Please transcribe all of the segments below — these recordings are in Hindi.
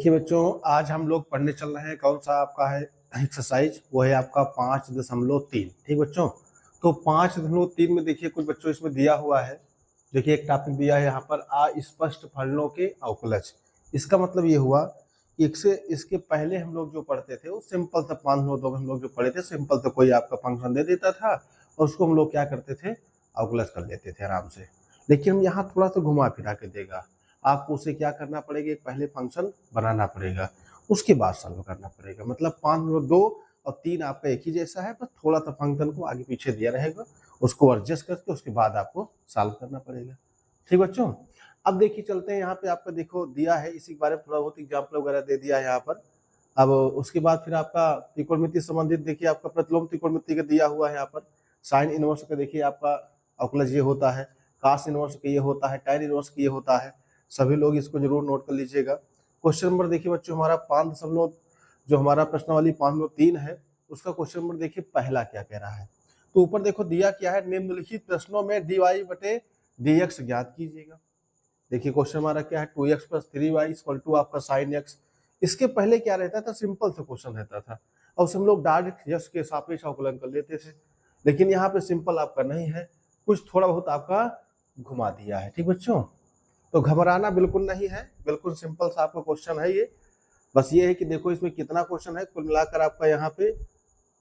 देखिए बच्चों, आज हम लोग पढ़ने चल रहे हैं कौन सा आपका है एक्सरसाइज, वो है आपका 5.3। ठीक बच्चों, तो 5.3 में देखिए कुछ बच्चों इसमें दिया हुआ है। देखिए एक टॉपिक दिया है यहाँ पर अस्पष्ट फलनों के अवकलज। इसका मतलब ये हुआ कि इसके पहले हम लोग जो पढ़ते थे वो सिंपल था। 5.2 में हम लोग जो पढ़े थे सिंपल, तो कोई आपका फंक्शन दे देता था और उसको हम लोग क्या करते थे, अवकलज कर लेते थे आराम से। लेकिन हम यहाँ थोड़ा सा घुमा फिरा के देगा, आपको उसे क्या करना पड़ेगा, एक पहले फंक्शन बनाना पड़ेगा, उसके बाद सॉल्व करना पड़ेगा। मतलब 5.2 और 3 आपका एक ही जैसा है, बस थोड़ा सा फंक्शन को आगे पीछे दिया रहेगा, उसको एडजस्ट करके उसके बाद आपको सॉल्व करना पड़ेगा। ठीक बच्चों, अब देखिए चलते हैं यहाँ पे आपका देखो दिया है, इसी के बारे में थोड़ा बहुत एग्जाम्पल वगैरह दे दिया है यहाँ पर। अब उसके बाद फिर आपका त्रिकोणमिति संबंधित देखिए आपका प्रतिलोम त्रिकोणमिति का दिया हुआ है यहाँ पर। साइन इनवर्स का देखिए आपका अवकलज ये होता है, कास इनवर्स का ये होता है, टैन इनवर्स का ये होता है। सभी लोग इसको जरूर नोट कर लीजिएगा। क्वेश्चन नंबर देखिए बच्चों हमारा 5 जो हमारा प्रश्नावली 5.3 है उसका क्वेश्चन नंबर देखिए पहला क्या कह रहा है। तो ऊपर देखो दिया क्या है, निम्नलिखित प्रश्नों में dy/dx ज्ञात कीजिएगा। देखिए क्वेश्चन हमारा क्या है, 2x + 3y = आपका sin x। इसके पहले क्या रहता था, सिंपल सा क्वेश्चन रहता था और उसे हम लोग डायरेक्ट x के सापेक्ष अवकलन कर लेते थे। लेकिन यहाँ पे सिंपल आपका नहीं है, कुछ थोड़ा बहुत आपका घुमा दिया है। ठीक बच्चों, तो घबराना बिल्कुल नहीं है, बिल्कुल सिंपल सा आपका क्वेश्चन है ये। बस ये है कि देखो इसमें कितना क्वेश्चन है, कुल मिलाकर आपका यहाँ पे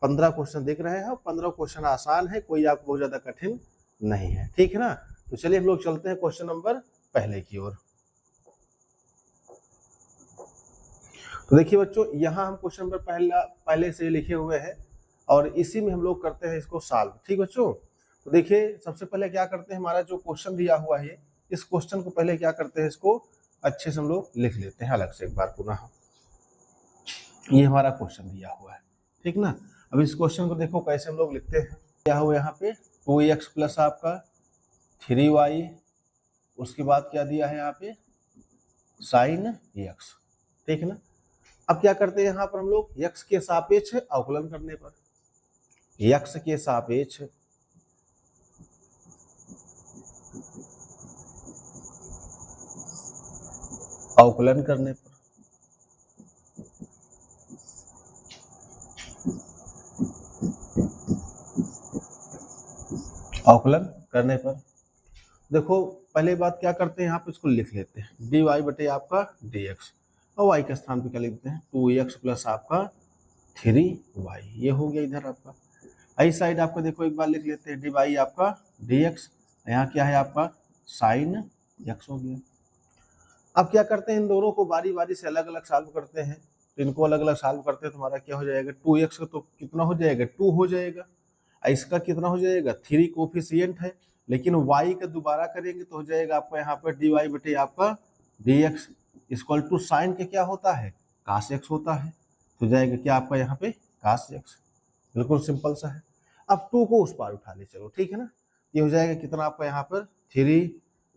15 क्वेश्चन दिख रहे हैं। 15 क्वेश्चन आसान है, कोई आपको बहुत ज्यादा कठिन नहीं है। ठीक है ना, तो चलिए हम लोग चलते हैं क्वेश्चन नंबर पहले की ओर। तो देखिए बच्चों यहाँ हम क्वेश्चन नंबर पहले से लिखे हुए हैं और इसी में हम लोग करते हैं इसको सॉल्व। ठीक बच्चों, तो देखिए सबसे पहले क्या करते हैं, हमारा जो क्वेश्चन दिया हुआ है इस क्वेश्चन को पहले क्या करते हैं, इसको अच्छे से हम लोग लिख लेते हैं अलग से एक बार पुनः। ये हमारा क्वेश्चन दिया हुआ है, ठीक ना। अब इस क्वेश्चन को देखो कैसे हम लोग लिखते हैं। क्या हुआ यहाँ पे 2x + आपका 3y, उसके बाद क्या दिया है यहाँ पे sin x। ठीक है ना, अब क्या करते हैं यहाँ पर हम लोग x के सापेक्ष अवकलन करने पर, x के सापेक्ष अवकलन करने पर देखो पहले बात क्या करते हैं, यहाँ पे इसको लिख लेते हैं dy/ आपका dx और y के स्थान पे क्या लिखते हैं 2x + आपका 3y। ये हो गया इधर आपका। इस साइड आपका देखो एक बार लिख लेते हैं dy आपका dx, यहाँ क्या है आपका sin x हो गया। अब क्या करते हैं, इन दोनों को बारी बारी से अलग अलग सॉल्व करते हैं। तो इनको अलग अलग सॉल्व करते हैं तो हमारा क्या हो जाएगा, 2x का तो कितना हो जाएगा 2 हो जाएगा, इसका कितना हो जाएगा 3 कोफिशिएंट है, लेकिन y का दोबारा करेंगे तो हो जाएगा आपका यहाँ पर dy/ आपका dx = साइन के क्या होता है cos x होता है, तो जाएगा क्या आपका यहाँ पे cos x। बिल्कुल सिंपल सा है। अब 2 को उस पार उठा ले चलो, ठीक है ना। ये हो जाएगा कितना आपका यहाँ पर 3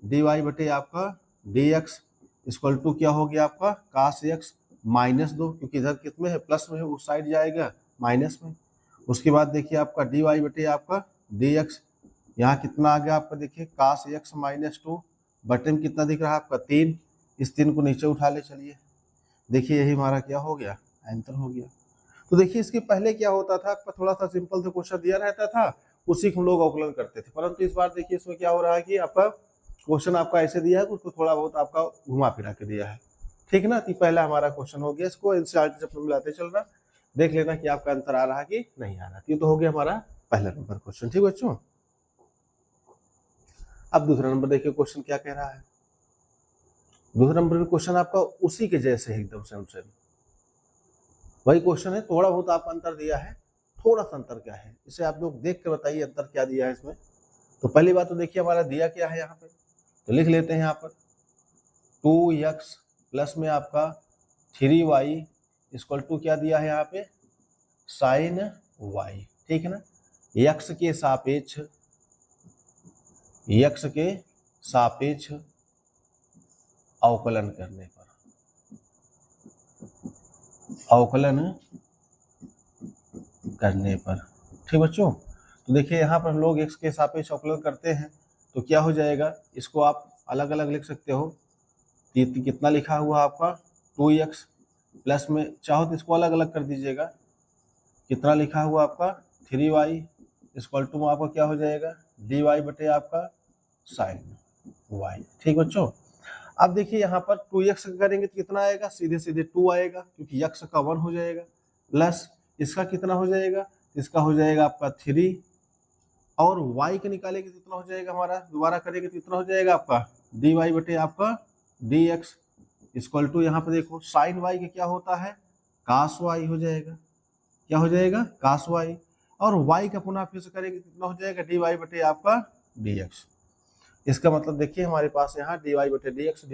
dy/ आपका dx = क्या हो गया आपका cos x -2, क्योंकि इधर कितने है प्लस में है, उस साइड जाएगा माइनस में। उसके बाद देखिए आपका dy/ आपका dx, यहाँ कितना आ गया आपका देखिए cos x -2, बटन में कितना दिख रहा है आपका 3, इस 3 को नीचे उठा ले चलिए। देखिए यही हमारा क्या हो गया आंसर हो गया। तो देखिए इसके पहले क्या होता था, आपका थोड़ा सा सिंपल से क्वेश्चन दिया रहता था, उसी को हम लोग अवकलन करते थे। परंतु इस बार देखिए इसमें क्या हो रहा है कि आपका क्वेश्चन आपका ऐसे दिया है, उसको थोड़ा बहुत आपका घुमा फिरा के दिया है। ठीक है ना, तो पहला हमारा क्वेश्चन हो गया, इसको एनसीईआरटी से मिलाते चल रहा, देख लेना कि आपका आंसर आ रहा है कि नहीं आ रहा। ये तो हो गया हमारा पहला नंबर क्वेश्चन। ठीक बच्चों, अब दूसरा नंबर देखिए क्वेश्चन क्या कह रहा है। दूसरा नंबर में क्वेश्चन आपका उसी के जैसे है, एकदम सेम वही क्वेश्चन है, थोड़ा बहुत आपका अंतर दिया है। थोड़ा सा अंतर क्या है इसे आप लोग देख के बताइए अंतर क्या दिया है इसमें। तो पहली बात तो देखिए हमारा दिया क्या है यहाँ पे, तो लिख लेते हैं यहाँ पर 2x प्लस में आपका 3y = क्या दिया है यहाँ पे sin y। ठीक है ना, x के सापेक्ष अवकलन करने पर। ठीक बच्चों, तो देखिए यहाँ पर हम लोग x के सापेक्ष अवकलन करते हैं तो क्या हो जाएगा, इसको आप अलग अलग लिख सकते हो। कितना लिखा हुआ आपका 2x प्लस में चाहो तो इसको अलग अलग कर दीजिएगा। कितना लिखा हुआ आपका 3y इक्वल टू आपका क्या हो जाएगा dy बटे आपका साइन y। ठीक बच्चों, अब देखिए यहाँ पर 2x करेंगे तो कितना आएगा, सीधे सीधे 2 आएगा क्योंकि x का 1 हो जाएगा, प्लस इसका कितना हो जाएगा, इसका हो जाएगा आपका 3 और y के निकालेंगे कितना हो जाएगा हमारा, दोबारा करेंगे तो कितना हो जाएगा आपका dy बटे आपका dx इक्वल टू यहाँ पे देखो साइन y के क्या होता है cos y हो जाएगा, क्या हो जाएगा cos y, और y का पुनः फिर से करेंगे कितना हो जाएगा dy बटे आपका dx। इसका मतलब देखिए हमारे पास यहाँ dy बटे dx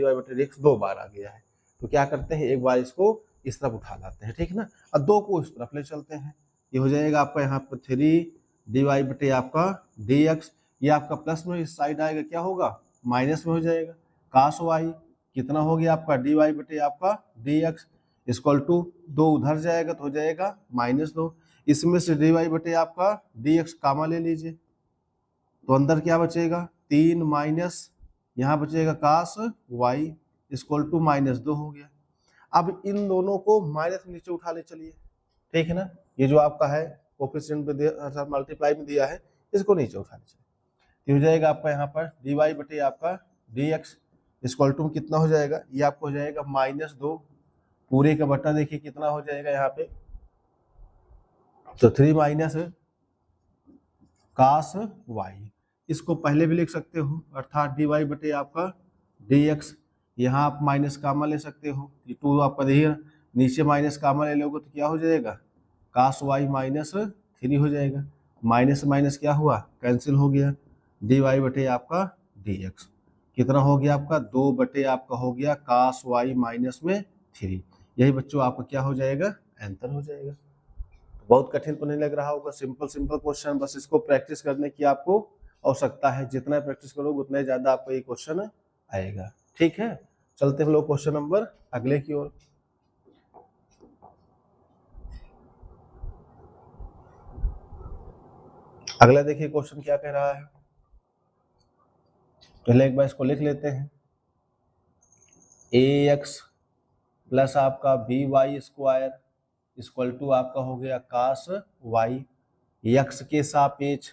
दो बार आ गया है, तो क्या करते हैं एक बार इसको इस तरफ उठा लाते हैं, ठीक है ना, और दो को इस तरफ ले चलते हैं। ये हो जाएगा आपका यहाँ पर 3 dy बटे आपका dx, ये आपका प्लस में इस साइड आएगा क्या होगा माइनस में हो जाएगा cos y, कितना हो गया आपका dy बटे आपका dx इक्वल टू 2 उधर जाएगा तो हो जाएगा -2, इसमें से dy बटे आपका dx कामा ले लीजिए तो अंदर क्या बचेगा 3 माइनस यहाँ बचेगा cos y इक्वल टू -2 हो गया। अब इन दोनों को माइनस नीचे उठा ले चलिए, ठीक है ना, ये जो आपका है कोफिशिएंट पे मल्टीप्लाई में दिया है इसको नीचे उठा ले चलिए, हो जाएगा आपका यहाँ पर dy बटे आपका dx इक्वल टू कितना हो जाएगा, ये आपको हो जाएगा -2 पूरे का बटा देखिए कितना हो जाएगा यहाँ पे, तो 3 माइनस cos y, इसको पहले भी लिख सकते हो अर्थात dy बटे आपका dx, यहाँ आप माइनस कामा ले सकते हो, ये 2 आपका देखिए नीचे माइनस कामा ले लोगे तो क्या हो जाएगा cos y -3 हो जाएगा, माइनस माइनस क्या हुआ कैंसिल हो गया, dy बटे आपका dx कितना हो गया आपका 2 बटे आपका हो गया cos y -3, यही बच्चों आपका क्या हो जाएगा आंसर हो जाएगा। बहुत कठिन तो नहीं लग रहा होगा, सिंपल सिंपल क्वेश्चन, बस इसको प्रैक्टिस करने की आपको आवश्यकता है, जितना प्रैक्टिस करोगे उतना ही ज्यादा आपको ये क्वेश्चन आएगा। ठीक है, चलते हम लोग क्वेश्चन नंबर अगले की ओर। अगला देखिए क्वेश्चन क्या कह रहा है, पहले एक बार इसको लिख लेते हैं, ax प्लस आपका by स्क्वायर इक्वल टू आपका हो गया cos y, x के सापेक्ष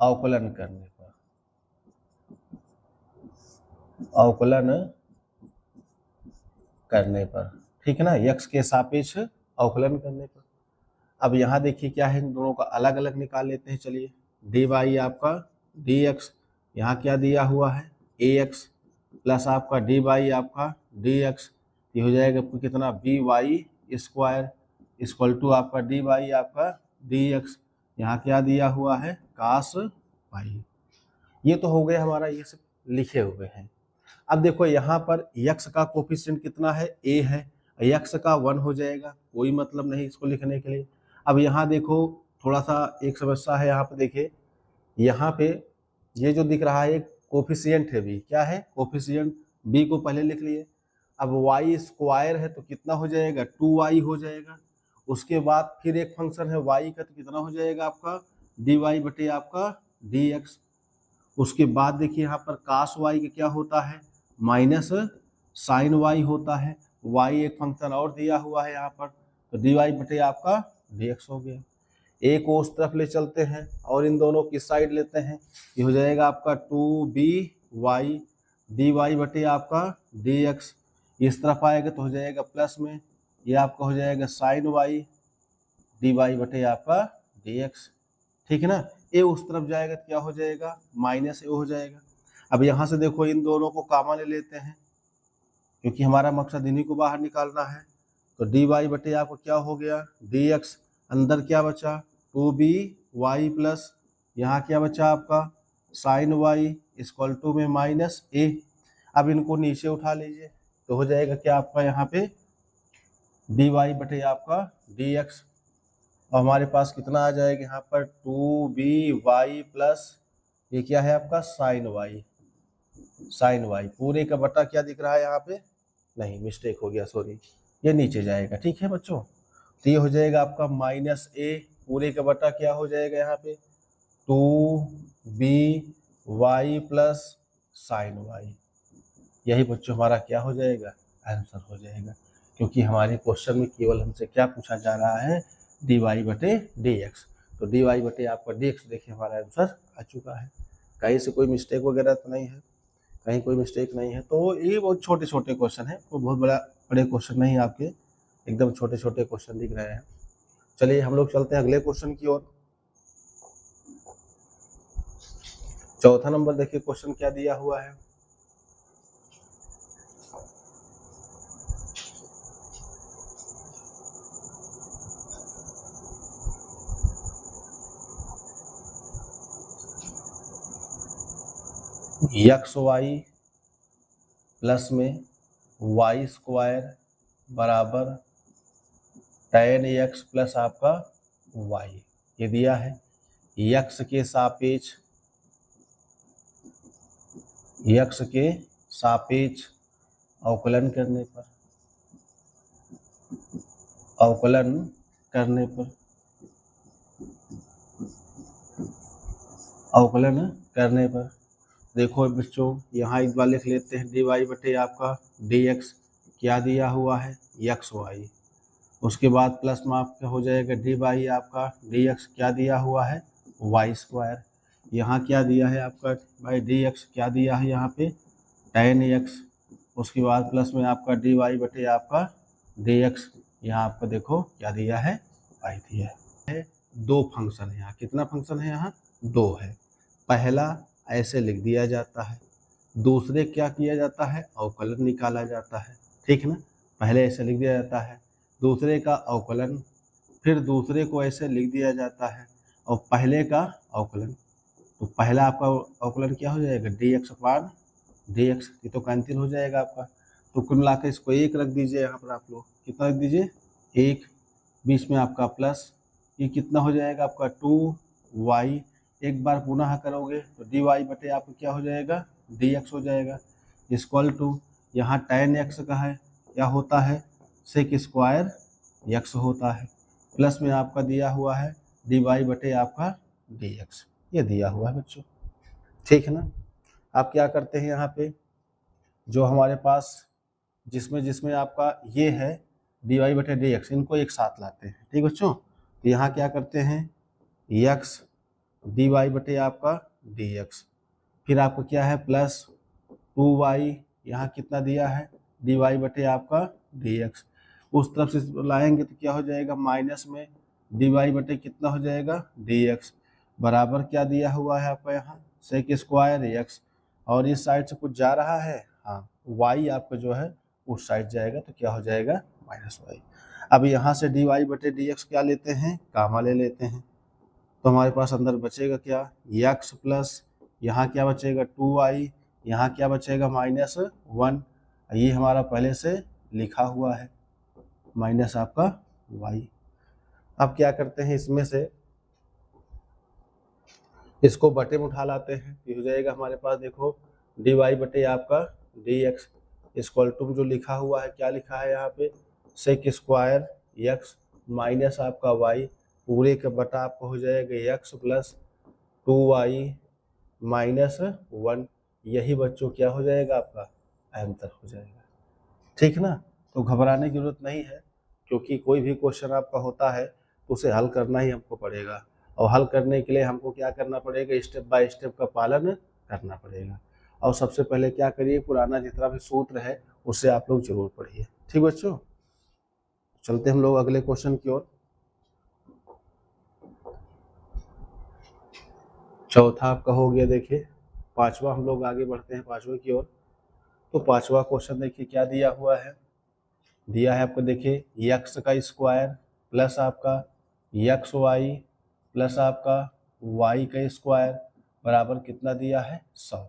अवकलन करने पर, ठीक है ना, x के सापेक्ष अवकलन करने पर। अब यहाँ देखिए क्या है, इन दोनों का अलग अलग निकाल लेते हैं, चलिए dy आपका dx, यहाँ क्या दिया हुआ है ax प्लस आपका dy आपका dx, ये हो जाएगा कितना by स्क्वायर इक्वल टू आपका dy आपका dx, यहाँ क्या दिया हुआ है cos y। ये तो हो गया हमारा, ये सब लिखे हुए हैं। अब देखो यहाँ पर x का कोफिशिएंट कितना है a है, x का 1 हो जाएगा, कोई मतलब नहीं इसको लिखने के लिए। अब यहाँ देखो थोड़ा सा एक समस्या है, यहाँ पे देखिए, यहाँ पे ये जो दिख रहा है एक कोफिशिएंट है b, क्या है कोफिशिएंट b को पहले लिख लिए। अब y स्क्वायर है तो कितना हो जाएगा 2y हो जाएगा, उसके बाद फिर एक फंक्शन है y का तो कितना हो जाएगा आपका dy बटे आपका dx, उसके बाद देखिए यहाँ पर cos y का क्या होता है माइनस साइन y होता है, y एक फंक्शन और दिया हुआ है यहाँ पर, तो dy बटे आपका dx हो गया। एक को उस तरफ ले चलते हैं और इन दोनों की साइड लेते हैं, ये हो जाएगा आपका 2by dy बटे आपका dx, इस तरफ आएगा तो हो जाएगा प्लस में, ये आपका हो जाएगा साइन y dy बटे आपका dx, ठीक है ना, ए उस तरफ जाएगा तो क्या हो जाएगा माइनस ए हो जाएगा। अब यहाँ से देखो इन दोनों को कामा ले लेते हैं क्योंकि हमारा मकसद इन्हीं को बाहर निकालना है, तो dy बटे आपको क्या हो गया dx, अंदर क्या बचा 2by प्लस यहाँ क्या बचा आपका साइन y इक्वल टू में माइनस ए। अब इनको नीचे उठा लीजिए तो हो जाएगा क्या आपका यहाँ पे dy बटे आपका dx, और हमारे पास कितना आ जाएगा यहाँ पर 2by प्लस ये क्या है आपका साइन y पूरे का बटा क्या दिख रहा है यहाँ पे, नहीं मिस्टेक हो गया सॉरी, ये नीचे जाएगा, ठीक है बच्चों, तो ये हो जाएगा आपका माइनस ए पूरे का बटा क्या हो जाएगा यहाँ पे 2by प्लस साइन वाई। यही बच्चों हमारा क्या हो जाएगा, आंसर हो जाएगा, क्योंकि हमारे क्वेश्चन में केवल हमसे क्या पूछा जा रहा है, dy बटे dx। तो dy बटे आपका dx देखिए हमारा आंसर आ चुका है। कहीं से कोई मिस्टेक वगैरह तो नहीं है, कहीं कोई मिस्टेक नहीं है। तो ये बहुत छोटे छोटे क्वेश्चन है, वो बहुत बड़े क्वेश्चन नहीं, आपके एकदम छोटे छोटे क्वेश्चन दिख रहे हैं। चलिए हम लोग चलते हैं अगले क्वेश्चन की ओर। चौथा नंबर देखिए क्वेश्चन क्या दिया हुआ है। एक्स वाई प्लस में वाई स्क्वायर बराबर tan x प्लस आपका y, ये दिया है। x के सापेक्ष अवकलन करने पर देखो बच्चों, यहाँ एक बार लिख लेते हैं dy बटे आपका dx क्या दिया हुआ है, एक्स वाई। उसके बाद प्लस में आपका हो जाएगा dy आपका dx क्या दिया हुआ है, वाई स्क्वायर। यहाँ क्या दिया है आपका भाई dx क्या दिया है यहाँ पे, tan x। उसके बाद प्लस में आपका dy बटे आपका dx, यहाँ आपको देखो क्या दिया है, y दिया है। दो फंक्शन है यहाँ, कितना फंक्शन है यहाँ, दो है। पहला ऐसे लिख दिया जाता है, दूसरे क्या किया जाता है, अवकलन निकाला जाता है, ठीक है ना। पहले ऐसे लिख दिया जाता है, दूसरे का अवकलन, फिर दूसरे को ऐसे लिख दिया जाता है और पहले का अवकलन। तो पहला आपका अवकलन क्या हो जाएगा, dx अपान dx, ये तो कैंसिल हो जाएगा आपका। तो कुल मिलाकर इसको एक रख दीजिए यहाँ पर, आप लोग कितना रख दीजिए, एक, बीच में आपका प्लस, ये कितना हो जाएगा आपका 2y। एक बार पुनः करोगे तो dy बटे आपका क्या हो जाएगा, dx हो जाएगा, इक्वल टू यहाँ tan x का है, क्या होता है, सेक स्क्वायर x होता है, प्लस में आपका दिया हुआ है dy बटे आपका dx, ये दिया हुआ है बच्चों, ठीक है ना। आप क्या करते हैं यहाँ पे, जो हमारे पास जिसमें आपका ये है dy बटे dx, इनको एक साथ लाते हैं, ठीक बच्चों। तो यहाँ क्या करते हैं, x dy बटे आपका dx, फिर आपको क्या है प्लस 2y, यहाँ कितना दिया है dy बटे आपका dx, उस तरफ से लाएंगे तो क्या हो जाएगा, माइनस में dy बटे कितना हो जाएगा dx, बराबर क्या दिया हुआ है आपका यहाँ सेक स्क्वायर x, और इस साइड से कुछ जा रहा है, हाँ y आपका जो है उस साइड जाएगा, तो क्या हो जाएगा माइनस y। अब यहाँ से dy बटे dx क्या लेते हैं, गामा ले लेते हैं, तो हमारे पास अंदर बचेगा क्या, x प्लस यहाँ क्या बचेगा 2y, यहाँ क्या बचेगा -1, ये हमारा पहले से लिखा हुआ है माइनस आपका y। अब क्या करते हैं, इसमें से इसको बटे में उठा लाते हैं, तो हो जाएगा हमारे पास देखो dy बटे आपका dx इक्वल टू जो लिखा हुआ है, क्या लिखा है यहाँ पे, सेक स्क्वायर x माइनस आपका y, पूरे का बटा आपका हो जाएगा x प्लस 2y -1, यही बच्चों क्या हो जाएगा आपका आंसर हो जाएगा, ठीक ना। तो घबराने की जरूरत नहीं है, क्योंकि कोई भी क्वेश्चन आपका होता है तो उसे हल करना ही हमको पड़ेगा, और हल करने के लिए हमको क्या करना पड़ेगा, स्टेप बाय स्टेप का पालन करना पड़ेगा। और सबसे पहले क्या करिए, पुराना जितना भी सूत्र है उससे आप लोग जरूर पढ़िए, ठीक बच्चों। चलते हम लोग अगले क्वेश्चन की ओर। चौथा आपका हो गया, देखिए पांचवा हम लोग आगे बढ़ते हैं पांचवे की ओर। तो पांचवा क्वेश्चन देखिए क्या दिया हुआ है, दिया है आपको देखिए x का स्क्वायर प्लस आपका एक्स वाई प्लस आपका y का स्क्वायर बराबर कितना दिया है 100।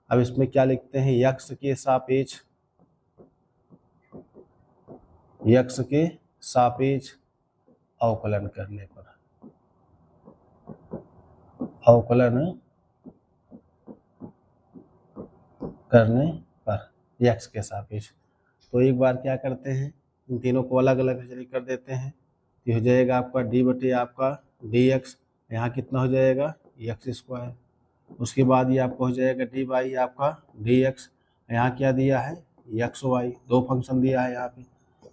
अब इसमें क्या लिखते हैं, x के सापेक्ष अवकलन करने पर, x के सापेक्ष। तो एक बार क्या करते हैं, इन तीनों को अलग अलग कर देते हैं, तो हो जाएगा आपका d बटे आपका dx, यहाँ कितना हो जाएगा x स्क्वायर, उसके बाद ये आपको हो जाएगा डी बाई आपका डी एक्स। यहाँ क्या दिया है, एक्स वाई, दो फंक्शन दिया है यहाँ पे।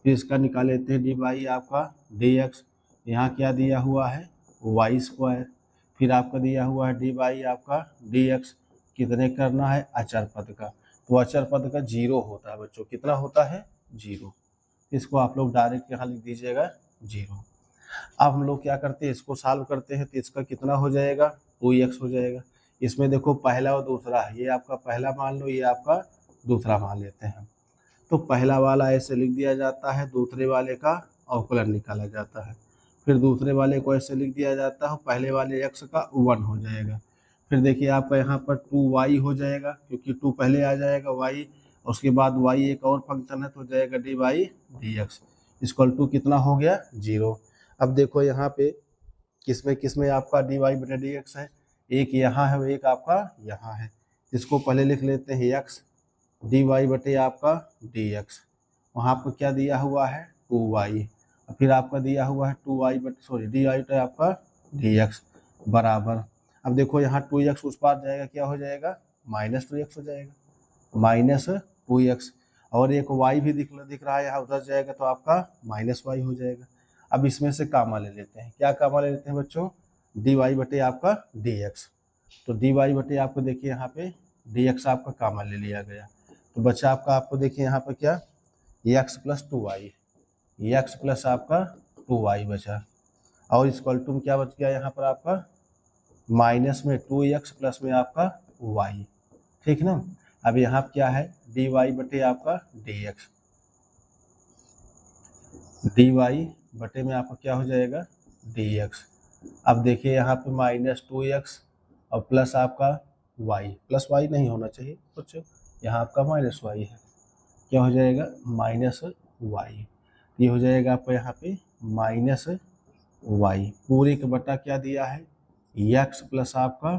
फिर इसका निकाल लेते हैं डी बाई आपका डी एक्स। यहाँ क्या दिया हुआ है, वाई स्क्वायर। फिर आपका दिया हुआ है डी बाई आपका डी एक्स, कितने करना है, अचर पद का। तो अचर पद का 0 होता है बच्चों, कितना होता है, 0। इसको आप लोग डायरेक्ट यहाँ लिख दीजिएगा 0। अब हम लोग क्या करते हैं, इसको सॉल्व करते हैं। तो इसका कितना हो जाएगा, 2x हो जाएगा। इसमें देखो पहला और दूसरा है, ये आपका पहला मान लो, ये आपका दूसरा मान लेते हैं। तो पहला वाला ऐसे लिख दिया जाता है, दूसरे वाले का अवकलन निकाला जाता है। फिर दूसरे वाले को ऐसे लिख दिया जाता है, पहले वाले x का 1 हो जाएगा। फिर देखिए आपका यहाँ पर 2y हो जाएगा, क्योंकि 2 पहले आ जाएगा y, उसके बाद y एक और फंक्शन है तो हो जाएगा D by D X equal to कितना हो गया, 0। अब देखो यहाँ पे किसमें आपका डी वाई बटे डी एक्स है, एक यहाँ है और एक आपका यहाँ है। इसको पहले लिख लेते हैं x डी वाई बटे आपका डी एक्स। वहाँ पर क्या दिया हुआ है, 2y। फिर आपका दिया हुआ है 2y बटे सॉरी डी वाई बटे आपका डी एक्स बराबर। अब देखो यहाँ 2x उस पार जाएगा, क्या हो जाएगा, -2x हो जाएगा, -2x। और एक y भी दिख रहा है यहाँ, उधर जाएगा तो आपका -y हो जाएगा। अब इसमें से कामा ले लेते हैं, क्या कामा ले लेते हैं बच्चों, डी वाई बटे आपका डी एक्स। तो डी वाई बटे आपको देखिए यहाँ पे डी एक्स आपका कामा ले लिया गया। तो बच्चा आपको देखिए यहाँ पर क्या, x plus 2y, x plus आपका 2y बचा। और इक्वल टू क्या बच गया यहाँ पर आपका, माइनस में 2x प्लस में आपका y, ठीक ना। अब यहाँ क्या है, डी वाई बटे आपका डी एक्स, डी वाई बटे में आपका क्या हो जाएगा, डी एक्स। अब देखिए यहाँ पे -2x और प्लस आपका y, प्लस y नहीं होना चाहिए कुछ, यहाँ आपका -y है, क्या हो जाएगा, -y। ये हो जाएगा आपको यहाँ पे -y पूरे के बटा क्या दिया है, x प्लस आपका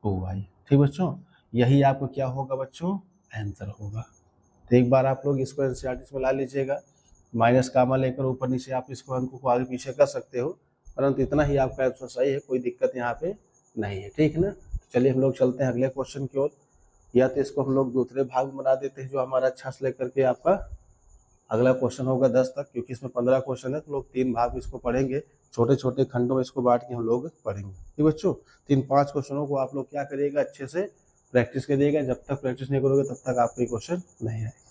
2y। ठीक बच्चों, यही आपको क्या होगा बच्चों, आंसर होगा। तो एक बार आप लोग इसको एनसीईआरटी में ला लीजिएगा, माइनस कामा लेकर ऊपर नीचे आप इसको अंकों को आगे पीछे कर सकते हो, परंतु इतना ही आपका आंसर सही है, कोई दिक्कत यहाँ पे नहीं है, ठीक है ना। चलिए हम लोग चलते हैं अगले क्वेश्चन की ओर, या तो इसको हम लोग दूसरे भाग में बना देते हैं जो हमारा अच्छा से लेकर के आपका अगला क्वेश्चन होगा 10 तक, क्योंकि इसमें 15 क्वेश्चन है तो लोग 3 भाग इसको पढ़ेंगे, छोटे छोटे खंडों में इसको बांट के हम लोग पढ़ेंगे। ठीक बच्चों, 3-5 क्वेश्चनों को आप लोग क्या करिएगा, अच्छे से प्रैक्टिस करिएगा। जब तक प्रैक्टिस नहीं करोगे तब तक आपको क्वेश्चन नहीं आएगा।